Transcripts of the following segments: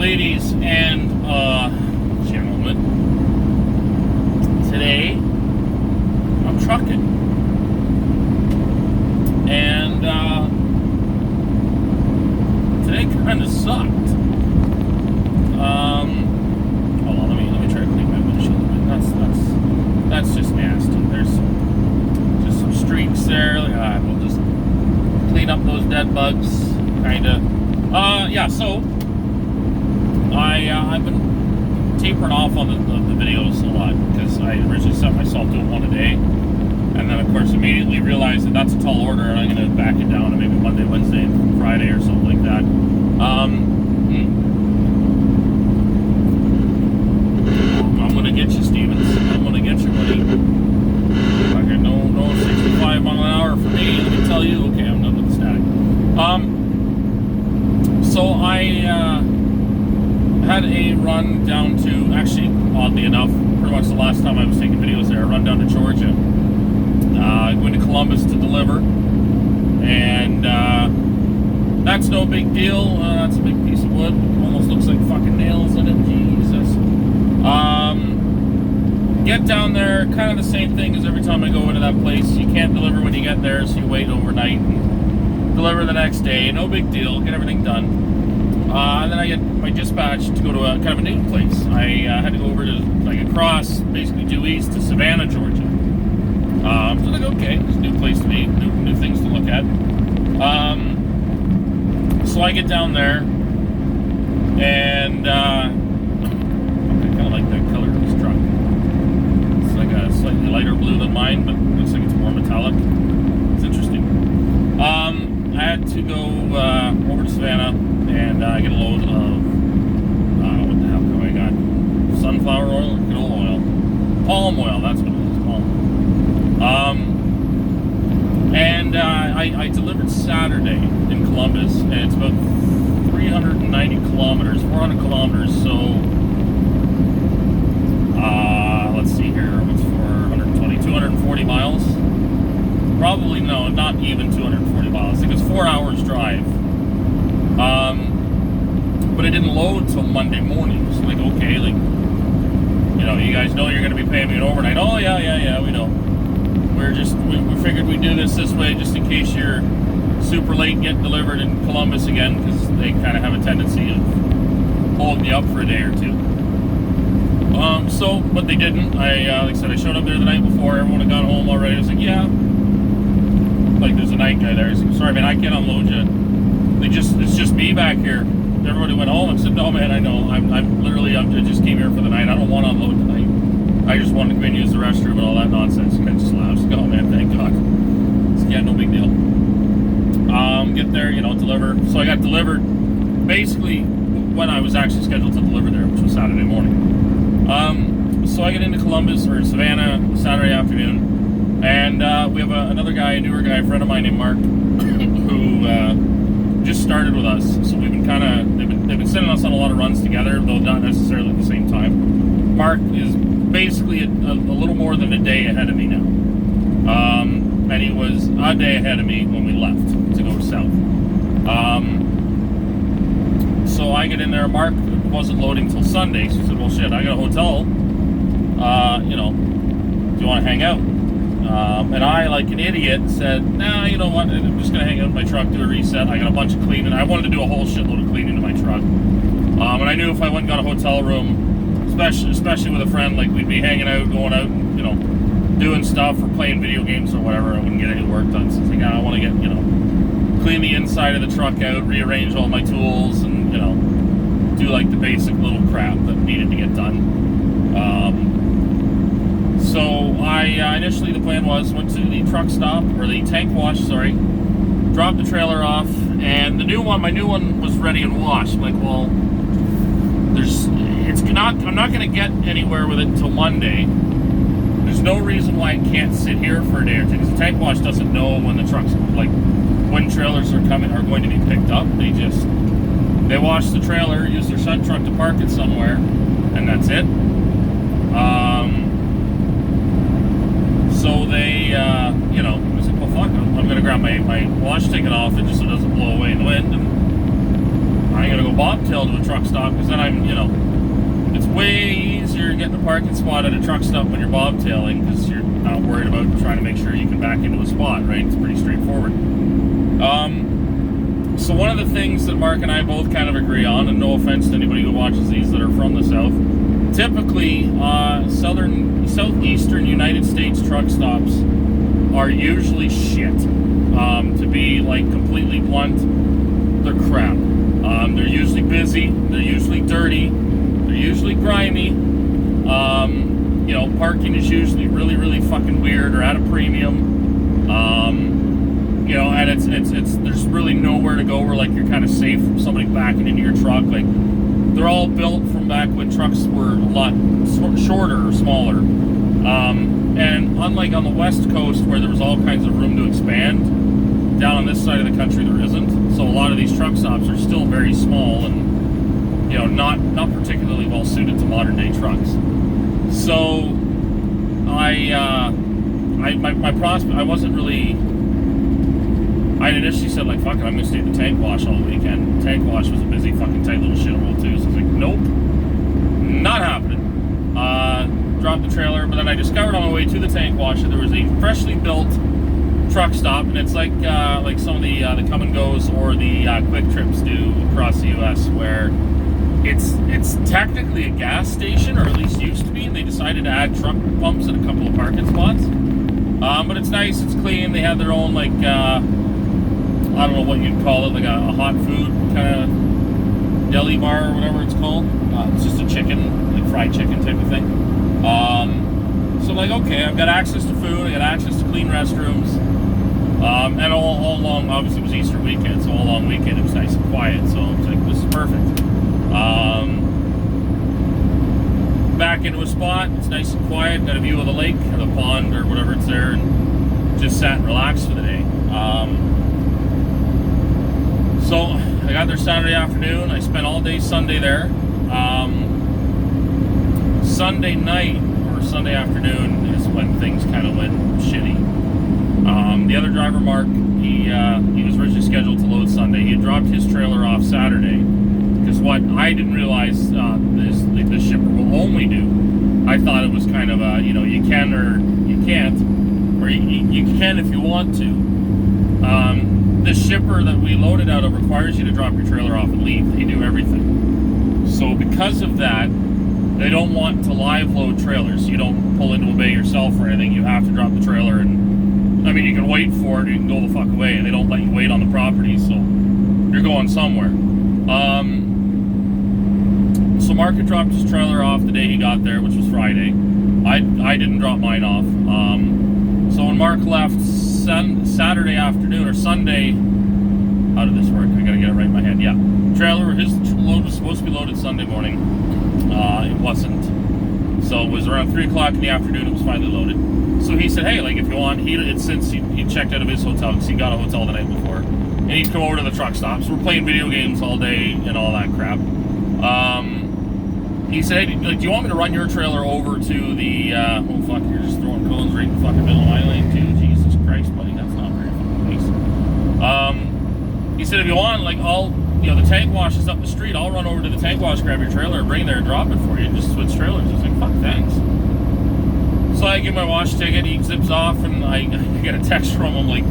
Ladies and gentlemen, today I'm trucking, and today kind of sucked. Hold on, let me try to clean my windshield. That's just nasty. There's just some streaks there. We'll just clean up those dead bugs, kind of. Yeah. So I've been tapering off on the videos a lot because I originally set myself to one a day, and then of course immediately realized that that's a tall order, and I'm going to back it down to maybe Monday, Wednesday, and Friday or something like that. I'm going to get you, Stevens. I'm going to get you, buddy. Okay, no 65 mile an hour for me. Let me tell you. Okay, I'm done with the static. So I had a run down to, actually, oddly enough, pretty much the last time I was taking videos there, a run down to Georgia, going to Columbus to deliver, and that's no big deal. That's a big piece of wood, almost looks like fucking nails in it, Jesus. Get down there, kind of the same thing as every time I go into that place. You can't deliver when you get there, so you wait overnight and deliver the next day. No big deal, get everything done. And then I get my dispatch to go to a kind of a new place. I had to go over to, like, across, basically due east to Savannah, Georgia. So like, okay, it's a new place to be, new things to look at. So I get down there, and I kind of like that color of this truck. It's like a slightly lighter blue than mine, but it looks like it's more metallic. It's interesting. I had to go over to Savannah and get a load of, what the hell do I got? Sunflower oil or canola oil? Palm oil, that's what it is, palm oil. And I delivered Saturday in Columbus, and it's about 390 kilometers, 400 kilometers, so, let's see here, what's 420, 240 miles? Probably, no, not even 240 miles. I think it's 4 hours drive. But it didn't load till Monday morning. So like, okay, like, you know, you guys know you're going to be paying me an overnight. Oh, yeah, we know. We figured we'd do this way just in case you're super late getting delivered in Columbus again, because they kind of have a tendency of holding you up for a day or two. But they didn't. Like I said, I showed up there the night before. Everyone had gone home already. I was like, yeah. Like, there's a night guy there. He's like, sorry, man, I can't unload you. It's just me back here. Everybody went home. I said, no, man, I know. I just came here for the night. I don't want to unload tonight. I just wanted to come in and use the restroom and all that nonsense. And I just laughed. Oh, man, thank God. Yeah, no big deal. Get there, deliver. So I got delivered basically when I was actually scheduled to deliver there, which was Saturday morning. So I get into Columbus, or Savannah, Saturday afternoon. And we have another guy, a newer guy, a friend of mine named Mark, who just started with us. So we've been they've been sending us on a lot of runs together, though not necessarily at the same time. Mark is basically a little more than a day ahead of me now. And he was a day ahead of me when we left to go south. So I get in there. Mark wasn't loading till Sunday, so he said, well, shit, I got a hotel. Do you want to hang out? And I, like an idiot, said, nah, you know what, I'm just going to hang out in my truck, do a reset. I got a bunch of cleaning. I wanted to do a whole shitload of cleaning in my truck. And I knew if I went and got a hotel room, especially with a friend, like, we'd be hanging out, going out, doing stuff or playing video games or whatever, I wouldn't get any work done. So I was like, I want to get, clean the inside of the truck out, rearrange all my tools, and, do, like, the basic little crap that needed to get done. So initially the plan was, went to the truck stop, or the tank wash, sorry, dropped the trailer off, and my new one was ready and washed. I'm like, well, I'm not going to get anywhere with it until Monday. There's no reason why it can't sit here for a day or two, because the tank wash doesn't know when the trucks, like, when trailers are going to be picked up. They wash the trailer, use their shed truck to park it somewhere, and that's it. So they, I was like, well, fuck, I'm going to grab my wash ticket off it just so it doesn't blow away in the wind, and I'm going to go bobtail to a truck stop, because then it's way easier getting a parking spot at a truck stop when you're bobtailing, because you're not worried about trying to make sure you can back into a spot, right? It's pretty straightforward. So one of the things that Mark and I both kind of agree on, and no offense to anybody who watches these that are from the South, typically southeastern United States truck stops are usually shit. To be like completely blunt, they're crap. They're usually busy, they're usually dirty, they're usually grimy. Parking is usually really, really fucking weird or at a premium. And it's there's really nowhere to go where like you're kind of safe from somebody backing into your truck. Like, they're all built from back when trucks were a lot shorter or smaller. And unlike on the West Coast where there was all kinds of room to expand, down on this side of the country there isn't. So a lot of these truck stops are still very small and not particularly well suited to modern day trucks. So I initially said, like, fuck it, I'm gonna stay at the tank wash all weekend. Tank wash was a busy fucking tight little shithole too, so I was like, nope, not happening. Dropped the trailer, but then I discovered on my way to the tank wash that there was a freshly built truck stop, and it's like some of the come and goes or the quick trips do across the U.S., where it's technically a gas station, or at least used to be, and they decided to add truck pumps at a couple of parking spots. But it's nice, it's clean. They have their own I don't know what you'd call it, like a hot food kind of deli bar or whatever it's called. It's just a chicken, like fried chicken type of thing. So I'm like, okay, I've got access to food, I got access to clean restrooms. And all along, obviously it was Easter weekend, so all long weekend it was nice and quiet, so I was like, this is perfect. Back into a spot, it's nice and quiet, got a view of the lake, or the pond, or whatever it's there, and just sat and relaxed for the day. So I got there Saturday afternoon, I spent all day Sunday there. Sunday night, or Sunday afternoon, is when things kind of went shitty. The other driver, Mark, he was originally scheduled to load Sunday. He had dropped his trailer off Saturday, because what I didn't realize this shipper will only do, I thought it was kind of a, you can or you can't, or you can if you want to. The shipper that we loaded out of requires you to drop your trailer off and leave. They do everything. So because of that, they don't want to live load trailers. You don't pull into a bay yourself or anything. You have to drop the trailer, and I mean, you can wait for it, or you can go the fuck away, and they don't let you wait on the property, so you're going somewhere. So Mark had dropped his trailer off the day he got there, which was Friday. I didn't drop mine off. So when Mark left Saturday afternoon, or Sunday, how did this work? I gotta get it right in my head. Yeah, his load was supposed to be loaded Sunday morning. It wasn't. So it was around 3 o'clock in the afternoon, it was finally loaded. So he said, hey, like, if you want, since he checked out of his hotel, because he got a hotel the night before, and he'd come over to the truck stop. So we're playing video games all day and all that crap. He said, hey, do you want me to run your trailer over to the, oh fuck, you're just throwing cones right in the fucking middle of my lane too. Jesus Christ, buddy, that's not very fucking nice. He said, if you want, like, the tank wash is up the street, I'll run over to the tank wash, grab your trailer, bring it there and drop it for you, and just switch trailers. I was like, fuck, thanks. So I give my wash ticket, he zips off, and I get a text from him, like,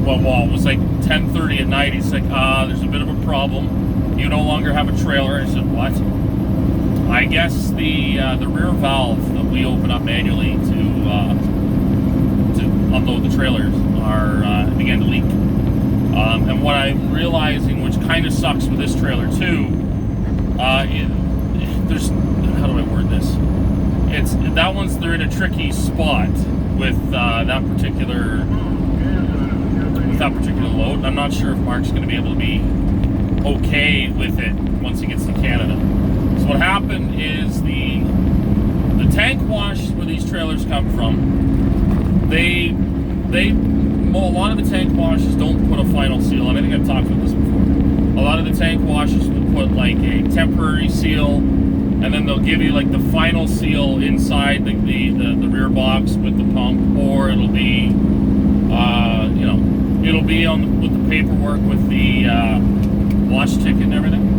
well, it was like 10:30 at night. He's like, there's a bit of a problem. You no longer have a trailer. I said, what? I guess the rear valve that we open up manually to unload the trailers began to leak. And what I'm realizing, which kind of sucks with this trailer too, there's, how do I word this? They're in a tricky spot with that particular load. I'm not sure if Mark's going to be able to be okay with it once he gets to Canada. So what happened is the tank wash where these trailers come from, a lot of the tank washes don't put a final seal, and I think I've talked about this before. A lot of the tank washes will put like a temporary seal, and then they'll give you like the final seal inside the rear box with the pump, or it'll be it'll be with the paperwork with the wash ticket and everything.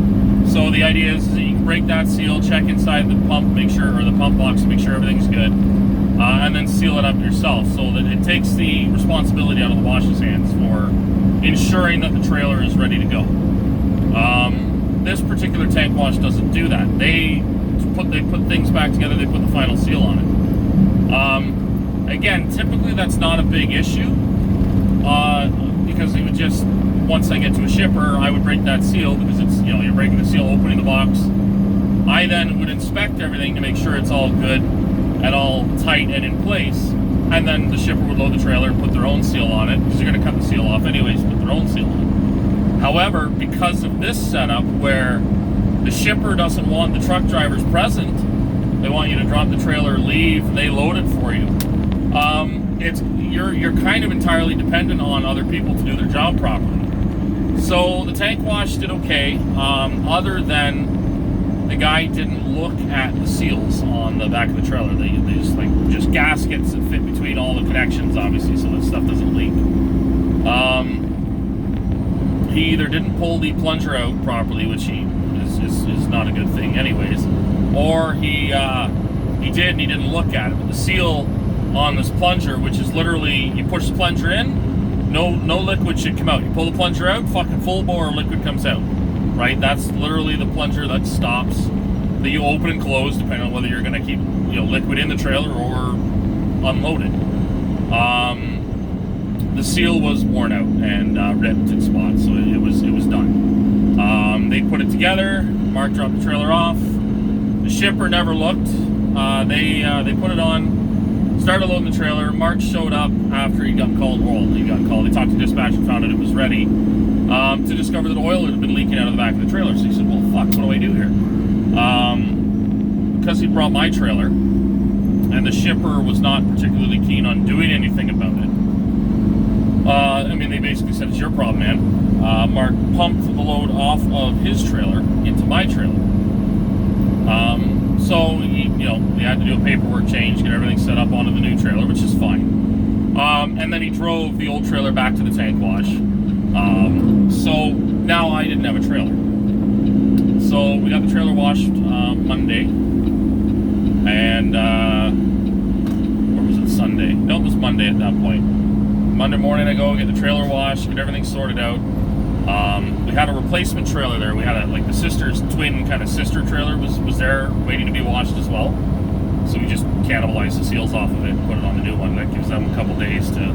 the idea is that you can break that seal, check inside the pump, make sure, or the pump box, make sure everything's good, and then seal it up yourself, so that it takes the responsibility out of the wash's hands for ensuring that the trailer is ready to go. This particular tank wash doesn't do that. They put things back together. They put the final seal on it. Again, typically that's not a big issue, because it would just, once I get to a shipper, I would break that seal, because it's, you know, you're breaking the seal, opening the box. I then would inspect everything to make sure it's all good and all tight and in place, and then the shipper would load the trailer and put their own seal on it, because you're going to cut the seal off anyways, put their own seal on it. However, because of this setup where the shipper doesn't want the truck drivers present, they want you to drop the trailer, leave, and they load it for you. You're kind of entirely dependent on other people to do their job properly. So the tank wash did okay, other than the guy didn't look at the seals on the back of the trailer. They just gaskets that fit between all the connections, obviously, so that stuff doesn't leak. He either didn't pull the plunger out properly, which is not a good thing anyways, or he did and he didn't look at it. But the seal on this plunger, which is literally, you push the plunger in, no liquid should come out. You pull the plunger out, fucking full bore liquid comes out, right? That's literally the plunger that stops, that you open and close depending on whether you're going to keep, you know, liquid in the trailer or unload it. The seal was worn out and ripped in spots, so it was done. They put it together. Mark dropped the trailer off. The shipper never looked. They put it on, started loading the trailer. Mark showed up after he got called. Well, he got called. They talked to dispatch and found out it was ready, to discover that oil had been leaking out of the back of the trailer. So he said, "Well, fuck, what do I do here?" Because he brought my trailer, and the shipper was not particularly keen on doing anything about it. I mean, they basically said, "It's your problem, man." Mark pumped the load off of his trailer into my trailer. So, they had to do a paperwork change, get everything set up onto the new trailer, which is fine. And then he drove the old trailer back to the tank wash. So now I didn't have a trailer. So we got the trailer washed Monday. And, or was it Sunday? No, it was Monday at that point. Monday morning I go get the trailer washed, get everything sorted out. We had a replacement trailer there. We had the sister's twin kind of sister trailer was there waiting to be washed as well. So we just cannibalized the seals off of it and put it on the new one. That gives them a couple days to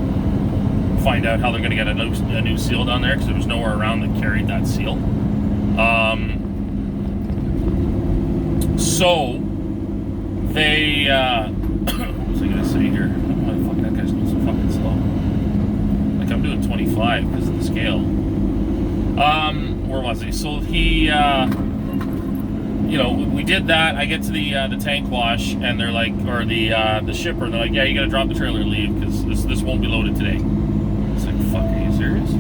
find out how they're going to get a new seal down there, because there was nowhere around that carried that seal. So they what was I going to say here? Oh, fuck, that guy's going so fucking slow. Like I'm doing 25 because of the scale. Where was he? So he, we did that. I get to the tank wash, and they're like, or the shipper, and they're like, "Yeah, you got to drop the trailer and leave because this won't be loaded today." It's like, "Fuck, are you serious?"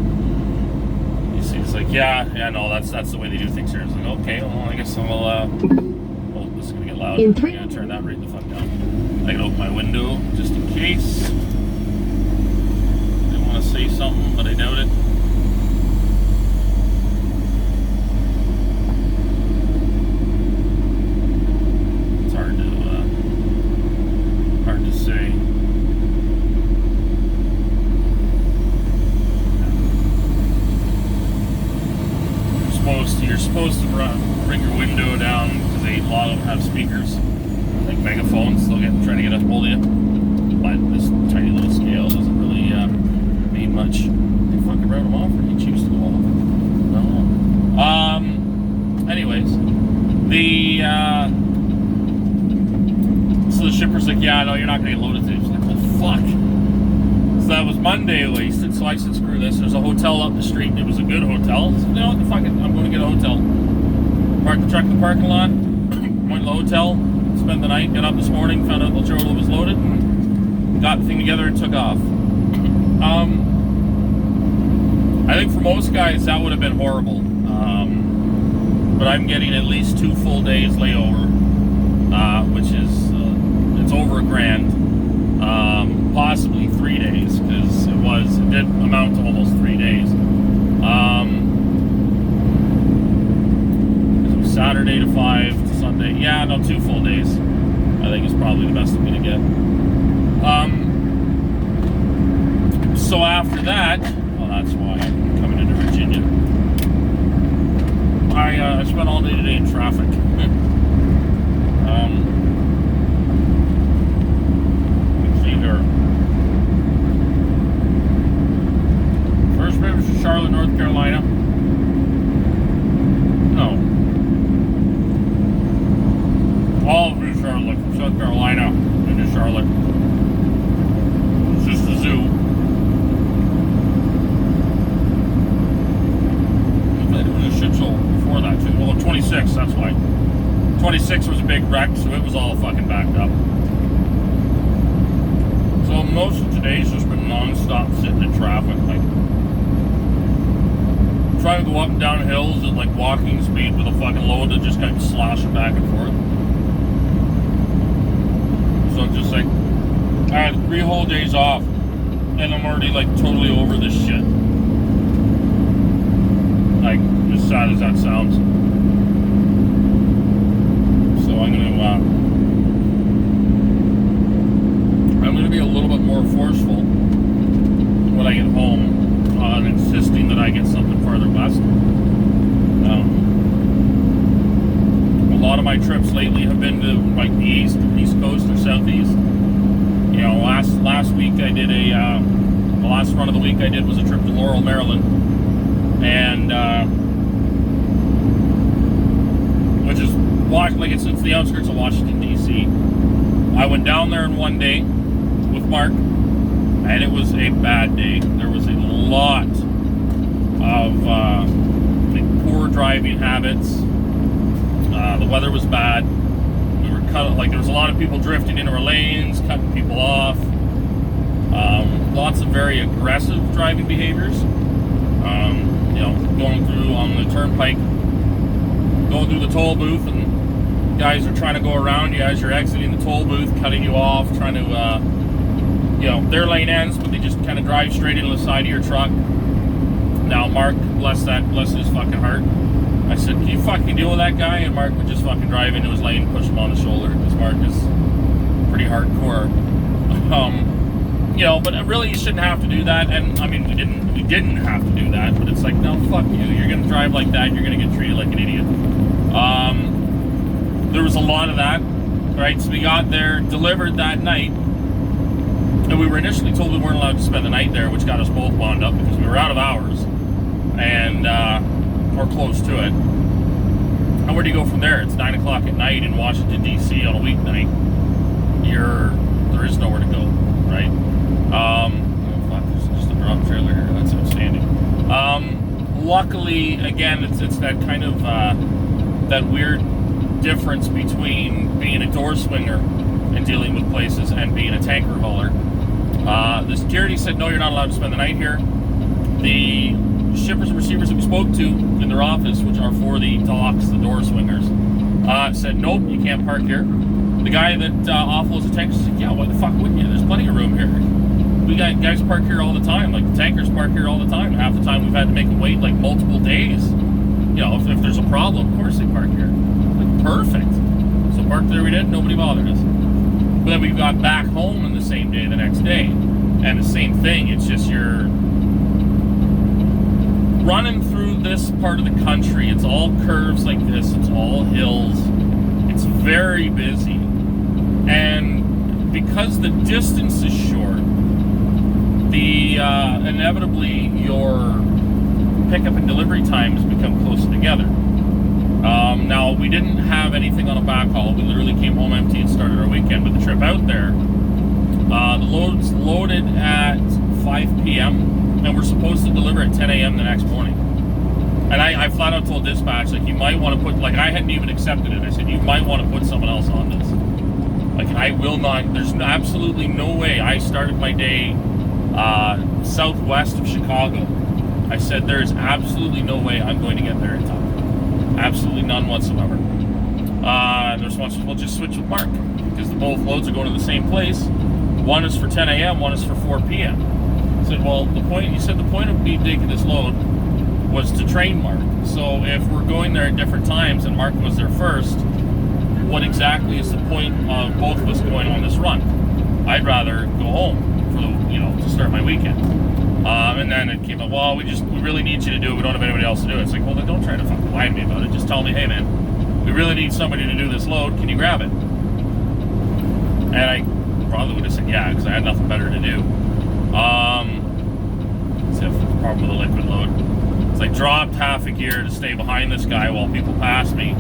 You see, it's like, yeah, no, that's the way they do things here. It's like, okay, well, I guess I'll. Oh, this is gonna get loud. I'm gonna turn that right the fuck down. I can open my window just in case. I want to say something, but I doubt it. Hard to say. You're supposed to bring your window down, because a lot of them have speakers, like megaphones. They'll try to get a hold of you. But this tiny little scale doesn't really mean much. They fucking wrote them off, or you choose to go off. No. Anyways, so the shipper's like, "Yeah, no, you're not gonna get loaded today." It's like, "Well, fuck." So that was Monday wasted. So I said, "Screw this." There's a hotel up the street, and it was a good hotel. So, fuck it, I'm going to get a hotel. Parked the truck in the parking lot, went to the hotel, spent the night, got up this morning, found out the trailer was loaded, and got the thing together and took off. I think for most guys that would have been horrible. But I'm getting at least 2 full days layover, which is, it's over $1,000. Possibly 3 days, because it did amount to almost 3 days. It was Saturday. Saturday to 5 to Sunday. Yeah, no, 2 full days. I think is probably the best I'm gonna get. So after that, well, that's why I'm coming into Virginia. I spent all day today in traffic. Let's see here. First trip was to Charlotte, North Carolina. No. All through Charlotte, from South Carolina into Charlotte. It's just a zoo. It was a shit show before that too. Well, 26, that's why. 26 was a big wreck, so it was all fucking backed up. So most of today's just been non-stop sitting in traffic, like trying to go up and down hills at like walking speed with a fucking load that just kind of slashing back and forth. So I'm just like, I had 3 whole days off, and I'm already like totally over this shit. Like, as sad as that sounds. So I'm gonna be a little bit more forceful when I get home on insisting that I get something farther west. A lot of my trips lately have been to like the east coast or southeast. You know, last week I did the last run of the week I did was a trip to Laurel, Maryland, and which is like it's the outskirts of Washington D.C. I went down there in one day with Mark, and it was a bad day. There was a lot of poor driving habits. The weather was bad. We were there was a lot of people drifting into our lanes, cutting people off. Lots of very aggressive driving behaviors. You know, going through on the turnpike, going through the toll booth, and guys are trying to go around you as you're exiting the toll booth, cutting you off, trying to, you know, their lane ends, but they just kind of drive straight into the side of your truck. Now, Mark, bless his fucking heart, I said, can you fucking deal with that guy? And Mark would just fucking drive into his lane and push him on the shoulder, because Mark is pretty hardcore. You know, but really you shouldn't have to do that, and I mean, we didn't have to do that, but it's like, no, fuck you, you're gonna drive like that, you're gonna get treated like an idiot. There was a lot of that, right? So we got there, delivered that night, and we were initially told we weren't allowed to spend the night there, which got us both wound up because we were out of hours, and or close to it. And where do you go from there? It's 9 o'clock at night in Washington D.C. on a weeknight. There is nowhere to go, right? Oh fuck, there's just a drop trailer here. That's outstanding. Luckily, again, it's that kind of that weird difference between being a door swinger and dealing with places and being a tanker hauler. The security said, no, you're not allowed to spend the night here. The shippers and receivers that we spoke to in their office, which are for the docks, the door swingers, said, nope, you can't park here. The guy that offloads the tankers said, yeah, why the fuck wouldn't you? There's plenty of room here. We got guys park here all the time. Like, the tankers park here all the time. Half the time we've had to make them wait like multiple days. You know, if there's a problem, of course they park here. Like, perfect. So parked there we did, nobody bothered us. But then we got back home in the same day the next day. And the same thing, it's just you're running through this part of the country. It's all curves like this, it's all hills. It's very busy. And because the distance is short, inevitably your pickup and delivery times become closer together. Now, we didn't have anything on a backhaul. We literally came home empty and started our weekend. But the trip out there, the load's loaded at 5 p.m. and we're supposed to deliver at 10 a.m. the next morning. And I flat out told dispatch, like, you might want to put, like, I hadn't even accepted it. I said, you might want to put someone else on this. Like, I will not, there's absolutely no way. I started my day southwest of Chicago. I said, there's absolutely no way I'm going to get there in time. Absolutely none whatsoever. The response was, well, just switch with Mark, because both loads are going to the same place. One is for 10 a.m., one is for 4 p.m. I said, well, the point of me taking this load was to train Mark. So if we're going there at different times and Mark was there first, what exactly is the point of both of us going on this run? I'd rather go home for the, to start my weekend. And then it came up, well, we really need you to do it. We don't have anybody else to do it. It's like, well, then don't try to fucking lie to me about it. Just tell me, hey, man, we really need somebody to do this load. Can you grab it? And I probably would have said yeah, because I had nothing better to do. Except for the problem with the liquid load. So I dropped half a gear to stay behind this guy while people passed me.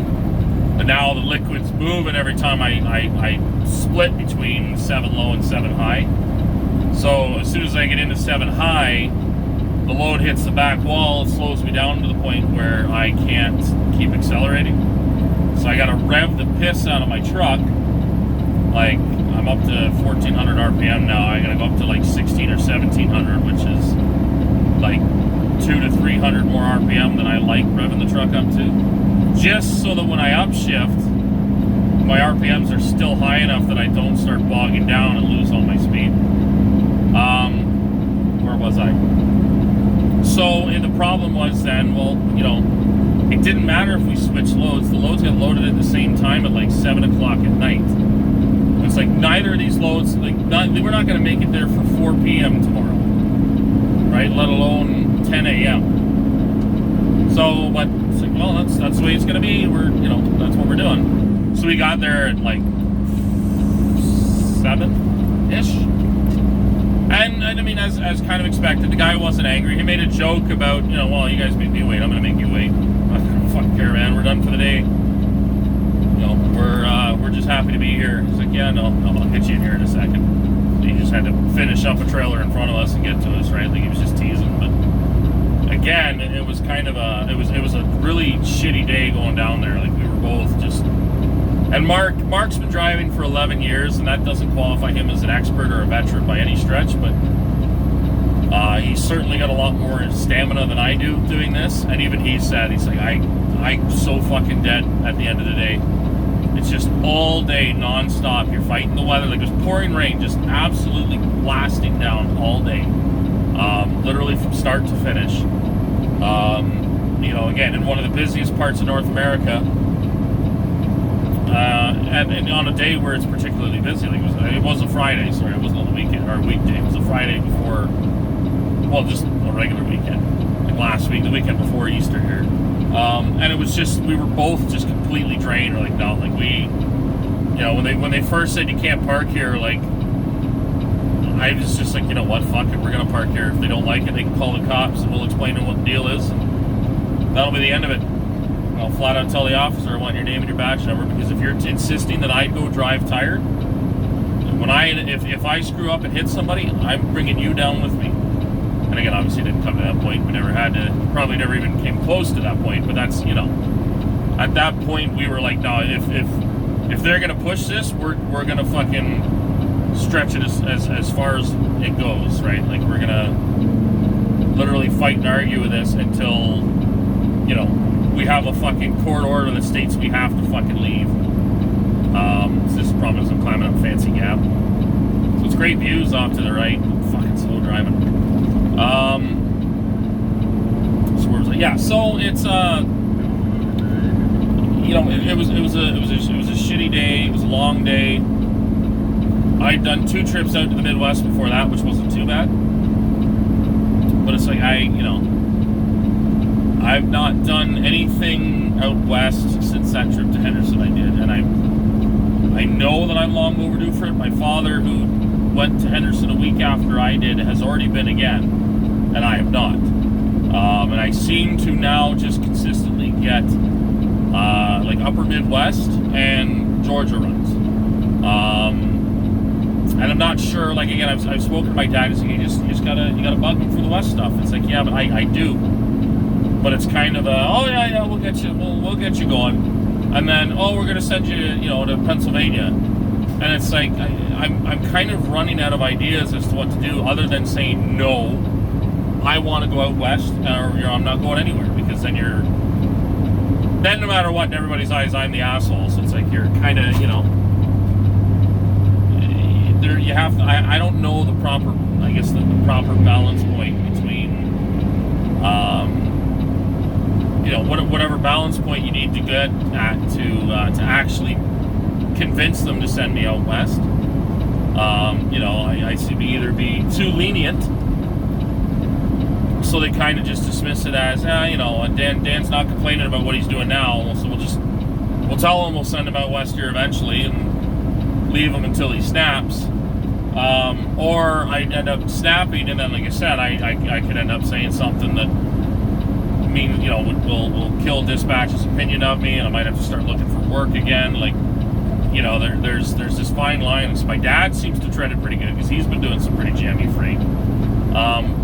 But now the liquid's moving every time I split between 7 low and 7 high. So as soon as I get into 7 high, the load hits the back wall, it slows me down to the point where I can't keep accelerating. So I gotta rev the piss out of my truck. Like, I'm up to 1400 RPM now. I gotta go up to like 16 or 1700, which is like 200 to 300 more RPM than I like revving the truck up to. Just so that when I upshift, my RPMs are still high enough that I don't start bogging down and lose all my speed. Where was I? So the problem was then, well, it didn't matter if we switched loads. The loads get loaded at the same time at like 7 o'clock at night. It's like neither of these loads, we're not going to make it there for 4 p.m. tomorrow, right? Let alone 10 a.m. So, but it's like, well, that's the way it's going to be. That's what we're doing. So we got there at like 7-ish. And I mean, as kind of expected, the guy wasn't angry. He made a joke about, well, you guys make me wait, I'm going to make you wait. I don't fucking care, man. We're done for the day. We're just happy to be here. He's like, yeah, no, I'll get you in here in a second. He just had to finish up a trailer in front of us and get to us, right? Like, he was just teasing. But again, it was kind of it was a really shitty day going down there. Like, we were both just. And Mark's been driving for 11 years, and that doesn't qualify him as an expert or a veteran by any stretch, but he's certainly got a lot more stamina than I do doing this. And even he said, he's like, I'm so fucking dead at the end of the day. It's just all day, non-stop. You're fighting the weather. Like, there's pouring rain, just absolutely blasting down all day. Literally from start to finish. Again, in one of the busiest parts of North America. And on a day where it's particularly busy, like it was a Friday, sorry, it wasn't on the weekend, or a weekday, it was a Friday before, well, just a regular weekend, like last week, the weekend before Easter here, and it was just, we were both just completely drained. We're like, no, like when they first said you can't park here, like, I was just like, you know what, fuck it, we're gonna park here. If they don't like it, they can call the cops, and we'll explain to them what the deal is, and that'll be the end of it. I'll flat out tell the officer I want your name and your badge number, because if you're insisting that I go drive tired, if I screw up and hit somebody, I'm bringing you down with me. And again, obviously it didn't come to that point. We never had to, probably never even came close to that point, but that's, at that point we were like, no, if they're gonna push this, we're gonna fucking stretch it as far as it goes, right? Like, we're gonna literally fight and argue with this until, we have a fucking court order that states we have to fucking leave. So this is the problem is I'm climbing up Fancy Gap. So it's great views off to the right. I'm fucking slow driving. So where was I? Yeah, so it's it was a shitty day. It was a long day. I'd done 2 trips out to the Midwest before that, which wasn't too bad. But it's like I've not done anything out west since that trip to Henderson I did, and I know that I'm long overdue for it. My father, who went to Henderson a week after I did, has already been again, and I have not. And I seem to now just consistently get like upper Midwest and Georgia runs. And I'm not sure. Like, again, I've spoken to my dad. He's like, you gotta bug him for the West stuff. It's like, yeah, but I do. But it's kind of we'll get you going, and then we're gonna send you to Pennsylvania, and it's like I'm kind of running out of ideas as to what to do other than saying no, I want to go out west, or I'm not going anywhere, because then no matter what, in everybody's eyes, I'm the asshole. So it's like you're kind of there. You have to. I don't know the proper, I guess the proper balance point between whatever balance point you need to get at to actually convince them to send me out west. I seem to either be too lenient, so they kind of just dismiss it as, Dan's not complaining about what he's doing now, so we'll tell him we'll send him out west here eventually and leave him until he snaps. Or I end up snapping, and then, like I said, I could end up saying something that will kill dispatch's opinion of me, and I might have to start looking for work again. There's this fine line. So my dad seems to tread it pretty good because he's been doing some pretty jammy freight,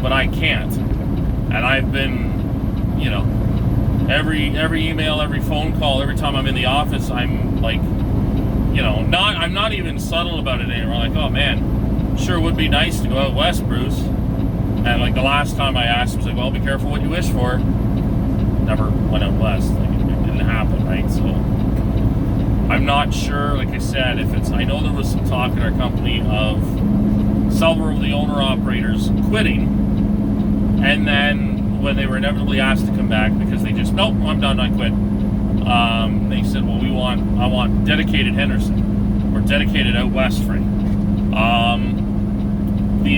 but I can't. And I've been, every email, every phone call, every time I'm in the office, I'm like, I'm not even subtle about it anymore. Like, oh man, sure would be nice to go out west, Bruce. And like the last time I asked, I was like, well, be careful what you wish for. Never went out west. Like it didn't happen, right? So I'm not sure, like I said, I know there was some talk in our company of several of the owner-operators quitting, and then when they were inevitably asked to come back because they just, nope, I'm done, I quit. They said, well, I want dedicated Henderson, or dedicated out west freight. The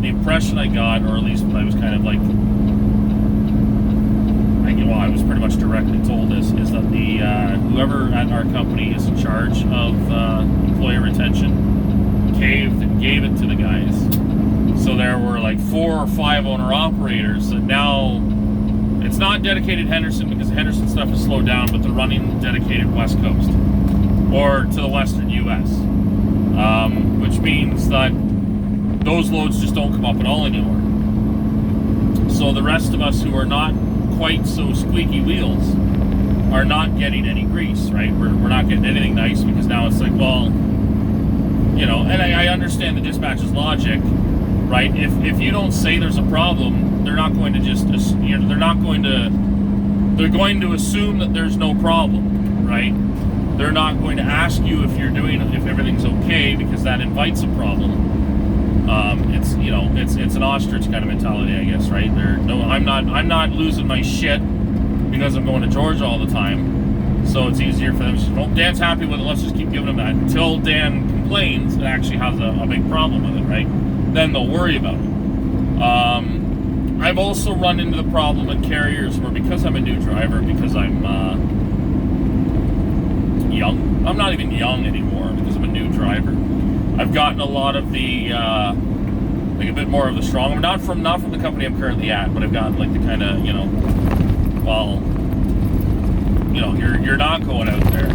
impression I got, or at least what I was kind of like, I was pretty much directly told this, is that whoever at our company is in charge of employee retention gave it to the guys. So there were like 4 or 5 owner-operators that now, it's not dedicated Henderson because the Henderson stuff is slowed down, but they're running dedicated West Coast or to the Western U.S., which means that those loads just don't come up at all anymore. So the rest of us who are not quite so squeaky wheels are not getting any grease, right? We're not getting anything nice because now it's like, well, and I understand the dispatcher's logic, right? If you don't say there's a problem, they're not going to just, they're going to assume that there's no problem, right? They're not going to ask you if everything's okay, because that invites a problem. It's an ostrich kind of mentality, I guess, right? I'm not losing my shit because I'm going to Georgia all the time. So it's easier for them to say, well, Dan's happy with it, let's just keep giving him that until Dan complains and actually has a big problem with it, right? Then they'll worry about it. I've also run into the problem at carriers where, because I'm a new driver, because I'm young, I'm not even young anymore because I'm a new driver, I've gotten a lot of the like a bit more of the strong, not from the company I'm currently at, but I've gotten like the kind of, you're not going out there,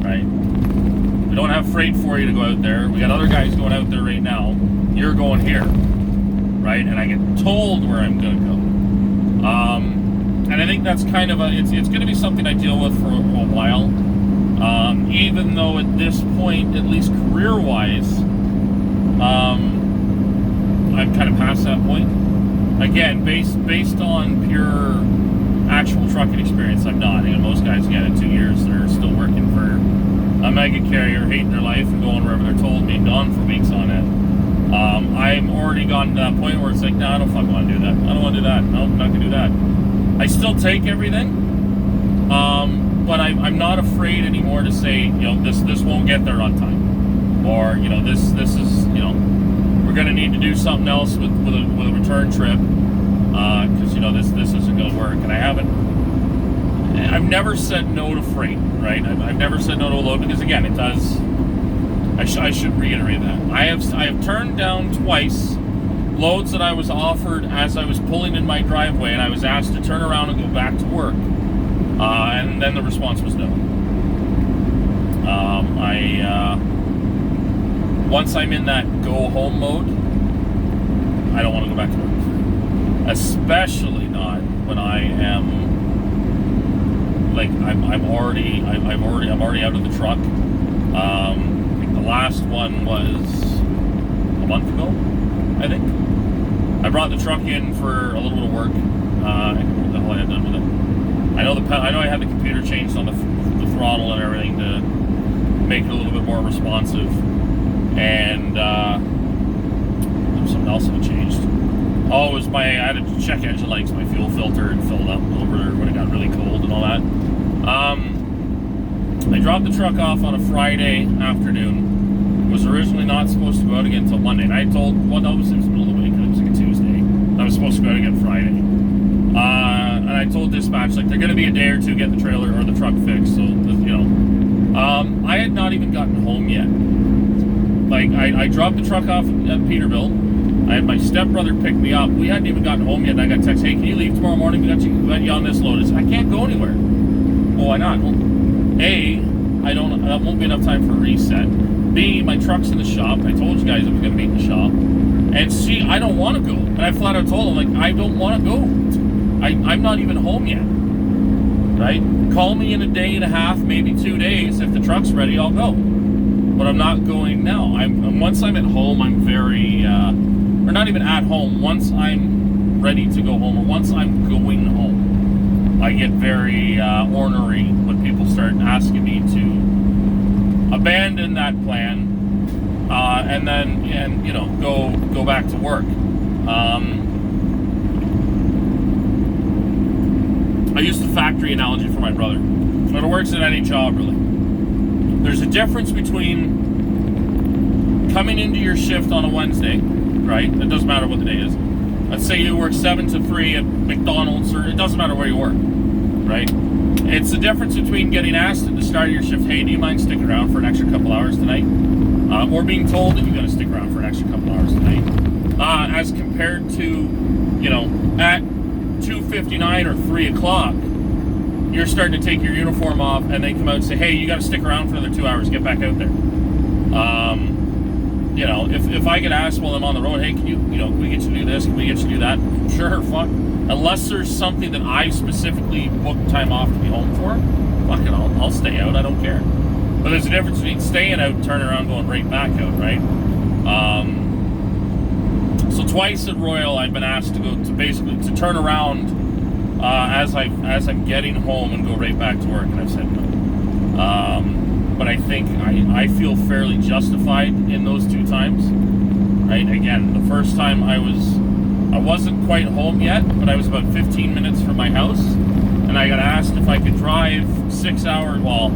right? We don't have freight for you to go out there. We got other guys going out there right now. You're going here, right? And I get told where I'm gonna go. And I think that's kind of it's gonna be something I deal with for a while. Even though at this point, at least career-wise, I'm kind of past that point. Again, based on pure actual trucking experience, I'm not. Most guys, again, in 2 years, they're still working for a mega carrier, hating their life and going wherever they're told, being gone for weeks on end. I'm already gotten to that point where it's like, no, I don't fucking want to do that. I don't want to do that. No, I'm not going to do that. I still take everything, but I'm not afraid anymore to say, this won't get there on time, or this is, we're going to need to do something else with a return trip, because this isn't going to work. And I've never said no to freight, right? I've never said no to a load, because again, it does. I should reiterate that I have turned down twice loads that I was offered as I was pulling in my driveway, and I was asked to turn around and go back to work. And then the response was no. Once I'm in that go home mode, I don't want to go back to work. Especially not when I am like I'm already out of the truck. I think the last one was a month ago, I think. I brought the truck in for a little bit of work. I don't know what the hell I had done with it. I know I had the computer changed on the throttle and everything to make it a little bit more responsive, and there was something else that changed. Oh, it was I had to check engine lights, my fuel filter, and filled up over when it got really cold and all that. I dropped the truck off on a Friday afternoon. It was originally not supposed to go out again until Monday. And I told, well, no, it was the middle of the week, it was like a Tuesday. I was supposed to go out again Friday. And I told dispatch, like, they're going to be a day or two getting the trailer or the truck fixed. So, you know, I had not even gotten home yet. Like, I dropped the truck off at Peterbilt. I had my stepbrother pick me up. We hadn't even gotten home yet, and I got text, hey, can you leave tomorrow morning? We got you on this load. I said, I can't go anywhere. Well, why not? Well, A, that won't be enough time for a reset. B, my truck's in the shop. I told you guys I was going to be in the shop. And C, I don't want to go. And I flat out told him, like, I don't want to go. I'm not even home yet. Right? Call me in a day and a half, maybe 2 days. If the truck's ready, I'll go. But I'm not going now. Once I'm at home, I'm very... or not even at home, once I'm ready to go home, or once I'm going home, I get very ornery when people start asking me to abandon that plan and then you know, go back to work. I used the factory analogy for my brother. But it works in any job, really. There's a difference between coming into your shift on a Wednesday, right? It doesn't matter what the day is. Let's say you work 7 to 3 at McDonald's, or it doesn't matter where you work, right? It's the difference between getting asked at the start of your shift, hey, do you mind sticking around for an extra couple hours tonight? Or being told that you got to stick around for an extra couple hours tonight. As compared to, you know, at 2:59 or 3 o'clock, you're starting to take your uniform off, and they come out and say, hey, you got to stick around for another 2 hours, get back out there. You know, if I get asked while I'm on the road, hey, can we get you to do this? Can we get you to do that? Sure, fuck. Unless there's something that I specifically booked time off to be home for, fuck it, I'll stay out, I don't care. But there's a difference between staying out and turning around going right back out, right? So twice at Royal, I've been asked to go to basically to turn around as I'm getting home and go right back to work, and I've said no. But I think I feel fairly justified in those 2 times, right? Again, the first time I wasn't quite home yet, but I was about 15 minutes from my house, and I got asked if I could drive 6 hours, well,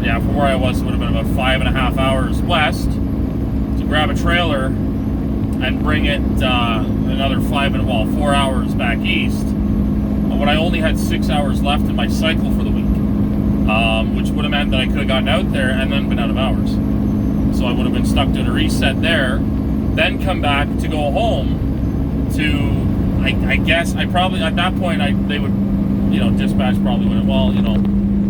yeah, from where I was, it would have been about 5.5 hours west to grab a trailer and bring it another 4 hours back east, when I only had 6 hours left in my cycle for the week. Which would have meant that I could have gotten out there and then been out of hours. So I would have been stuck doing a reset there, then come back to go home to, I guess, I probably, at that point, they would, you know, dispatch probably would have, well, you know,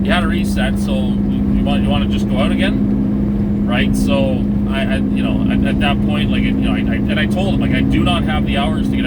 you had a reset, so you want to just go out again? Right? So, you know, at that point, like, you know, I told him, like, I do not have the hours to get out.